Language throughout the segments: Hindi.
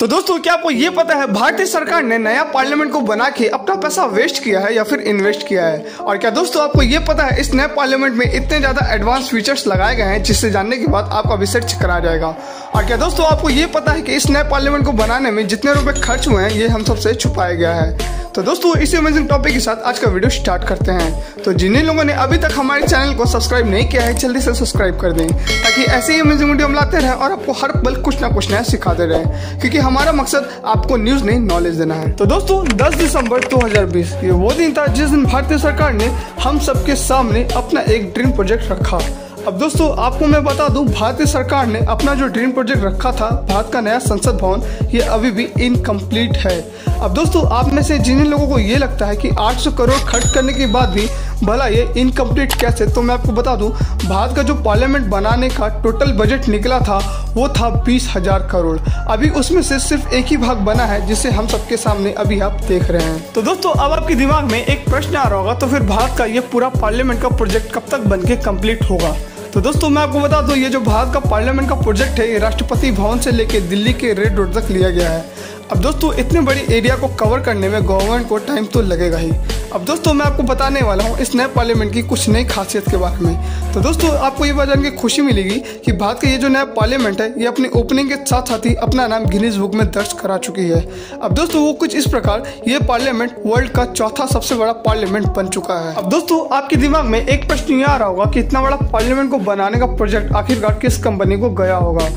तो दोस्तों क्या आपको ये पता है भारतीय सरकार ने नया पार्लियामेंट को बना के अपना पैसा वेस्ट किया है या फिर इन्वेस्ट किया है? और क्या दोस्तों आपको ये पता है इस नए पार्लियामेंट में इतने ज्यादा एडवांस फीचर्स लगाए गए हैं जिससे जानने के बाद आपका रिसर्च करा जाएगा। और क्या दोस्तों आपको ये पता है कि इस नए पार्लियामेंट को बनाने में जितने रुपए खर्च हुए हैं ये हम सबसे छुपाया गया है। तो दोस्तों इसी अमेजिंग टॉपिक के साथ आज का वीडियो स्टार्ट करते हैं। तो जिन लोगों ने अभी तक हमारे चैनल को सब्सक्राइब नहीं किया है जल्दी से सब्सक्राइब कर दें ताकि ऐसे ही अमेजिंग वीडियो हम लाते रहें और आपको हर पल कुछ ना कुछ नया सिखाते रहें, क्योंकि हमारा मकसद आपको न्यूज नहीं नॉलेज देना है। तो दोस्तों 10 दिसंबर 2020 ये वो दिन था जिस दिन भारतीय सरकार ने हम सबके सामने अपना एक ड्रीम प्रोजेक्ट रखा। अब दोस्तों आपको मैं बता दूं भारतीय सरकार ने अपना जो ड्रीम प्रोजेक्ट रखा था भारत का नया संसद भवन, ये अभी भी इनकम्प्लीट है। अब दोस्तों आप में से जिन लोगों को ये लगता है कि 800 करोड़ खर्च करने के बाद भी भला ये इनकम्प्लीट कैसे, तो मैं आपको बता दूं भारत का जो पार्लियामेंट बनाने का टोटल बजट निकला था वो था 20,000 करोड़। अभी उसमें से सिर्फ एक ही भाग बना है जिसे हम सबके सामने अभी आप देख रहे हैं। तो दोस्तों अब आपके दिमाग में एक प्रश्न आ रहा होगा, तो फिर भारत का ये पूरा पार्लियामेंट का प्रोजेक्ट कब तक बन के कम्प्लीट होगा? तो दोस्तों मैं आपको बता दूं ये जो भारत का पार्लियामेंट का प्रोजेक्ट है ये राष्ट्रपति भवन से लेके दिल्ली के रेड रोड तक लिया गया है। अब दोस्तों इतने बड़ी एरिया को कवर करने में गवर्नमेंट को टाइम तो लगेगा ही। अब दोस्तों मैं आपको बताने वाला हूँ इस नए पार्लियामेंट की कुछ नई खासियत के बारे में। तो दोस्तों आपको ये बात जान के खुशी मिलेगी कि भारत का ये जो नया पार्लियामेंट है ये अपनी ओपनिंग के साथ साथ ही अपना नाम गिनीज बुक में दर्ज करा चुकी है। अब दोस्तों वो कुछ इस प्रकार ये पार्लियामेंट वर्ल्ड का चौथा सबसे बड़ा पार्लियामेंट बन चुका है। अब दोस्तों आपके दिमाग में एक प्रश्न ये आ रहा होगा कि इतना बड़ा पार्लियामेंट को बनाने का प्रोजेक्ट आखिरकार किस कंपनी को गया होगा?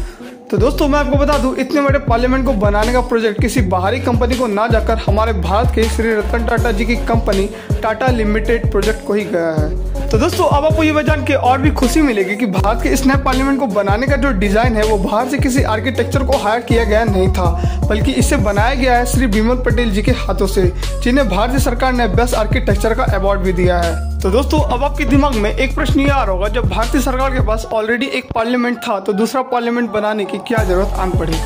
तो दोस्तों मैं आपको बता दूं इतने बड़े पार्लियामेंट को बनाने का प्रोजेक्ट किसी बाहरी कंपनी को ना जाकर हमारे भारत के श्री रतन टाटा जी की कंपनी टाटा लिमिटेड प्रोजेक्ट को ही गया है। तो दोस्तों अब आपको ये जान के और भी खुशी मिलेगी कि भारत के इस नए पार्लियामेंट को बनाने का जो डिजाइन है वो बाहर से किसी आर्किटेक्चर को हायर किया गया नहीं था, बल्कि इसे बनाया गया है श्री बिमल पटेल जी के हाथों से, जिन्हें भारतीय सरकार ने बेस्ट आर्किटेक्चर का अवार्ड भी दिया है। तो दोस्तों अब आपके दिमाग में एक प्रश्न ये आ रहा होगा, जब भारतीय सरकार के पास ऑलरेडी एक पार्लियामेंट था तो दूसरा पार्लियामेंट बनाने की क्या जरूरत आन पड़ी?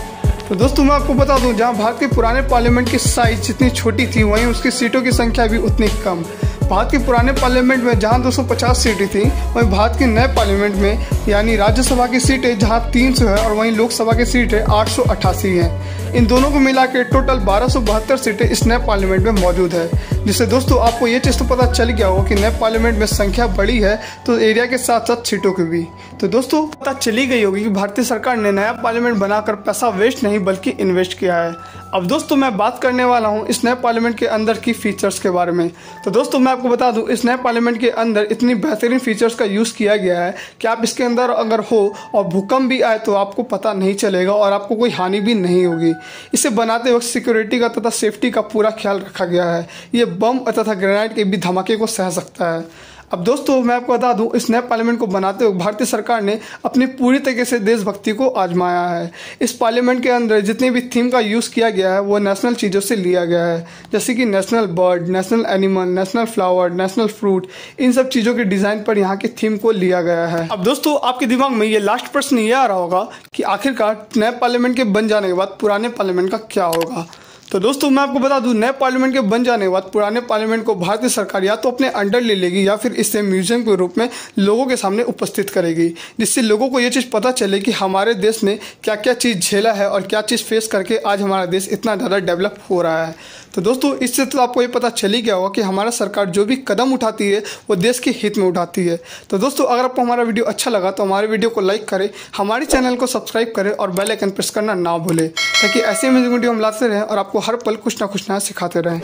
तो दोस्तों मैं आपको बता दूं जहां भारत के पुराने पार्लियामेंट की साइज जितनी छोटी थी वहीं उसकी सीटों की संख्या भी उतनी कम। भारत के पुराने पार्लियामेंट में जहां 250 सीटें थी वहीं भारत के नए पार्लियामेंट में यानी राज्यसभा की सीटें जहां 300 है और वहीं लोकसभा की सीटें 888 हैं। इन दोनों को मिला के टोटल 1272 सीटें इस नए पार्लियामेंट में मौजूद है, जिससे दोस्तों आपको ये चीज़ तो पता चल गया होगा कि नए पार्लियामेंट में संख्या बड़ी है तो एरिया के साथ साथ सीटों की भी। तो दोस्तों पता चली गई होगी कि भारतीय सरकार ने नया पार्लियामेंट बनाकर पैसा वेस्ट नहीं बल्कि इन्वेस्ट किया है। अब दोस्तों मैं बात करने वाला हूँ इस नए पार्लियामेंट के अंदर की फीचर्स के बारे में। तो दोस्तों मैं आपको बता दूं इस नए पार्लियामेंट के अंदर इतनी बेहतरीन फीचर्स का यूज़ किया गया है कि आप इसके अंदर अगर हो और भूकंप भी आए तो आपको पता नहीं चलेगा और आपको कोई हानि भी नहीं होगी। इसे बनाते वक्त सिक्योरिटी का तथा सेफ्टी का पूरा ख्याल रखा गया है। ये बम तथा ग्रेनेड के भी धमाके को सह सकता है। अब दोस्तों मैं आपको बता दूं इस नए पार्लियामेंट को बनाते हुए भारतीय सरकार ने अपनी पूरी तरीके से देशभक्ति को आजमाया है। इस पार्लियामेंट के अंदर जितने भी थीम का यूज़ किया गया है वो नेशनल चीज़ों से लिया गया है, जैसे कि national bird, national animal, national flower, national fruit, इन सब चीज़ों के डिज़ाइन पर यहाँ के थीम को लिया गया है। अब दोस्तों आपके दिमाग में ये लास्ट प्रश्न ये आ रहा होगा कि आखिरकार नए पार्लियामेंट के बन जाने के बाद पुराने पार्लियामेंट का क्या होगा? तो दोस्तों मैं आपको बता दूं नए पार्लियामेंट के बन जाने के बाद पुराने पार्लियामेंट को भारतीय सरकार या तो अपने अंडर ले लेगी या फिर इसे म्यूजियम के रूप में लोगों के सामने उपस्थित करेगी, जिससे लोगों को ये चीज़ पता चले कि हमारे देश ने क्या क्या चीज़ झेला है और क्या चीज़ फेस करके आज हमारा देश इतना ज़्यादा डेवलप हो रहा है। तो दोस्तों इससे तो आपको ये पता चल ही गया होगा कि हमारा सरकार जो भी कदम उठाती है वो देश के हित में उठाती है। तो दोस्तों अगर आपको हमारा वीडियो अच्छा लगा तो हमारे वीडियो को लाइक करें, हमारे चैनल को सब्सक्राइब करें और बेल आइकन प्रेस करना ना भूलें, ताकि ऐसे वीडियो हम लाते रहें और आपको हर पल कुछ ना कुछ नया सिखाते रहें।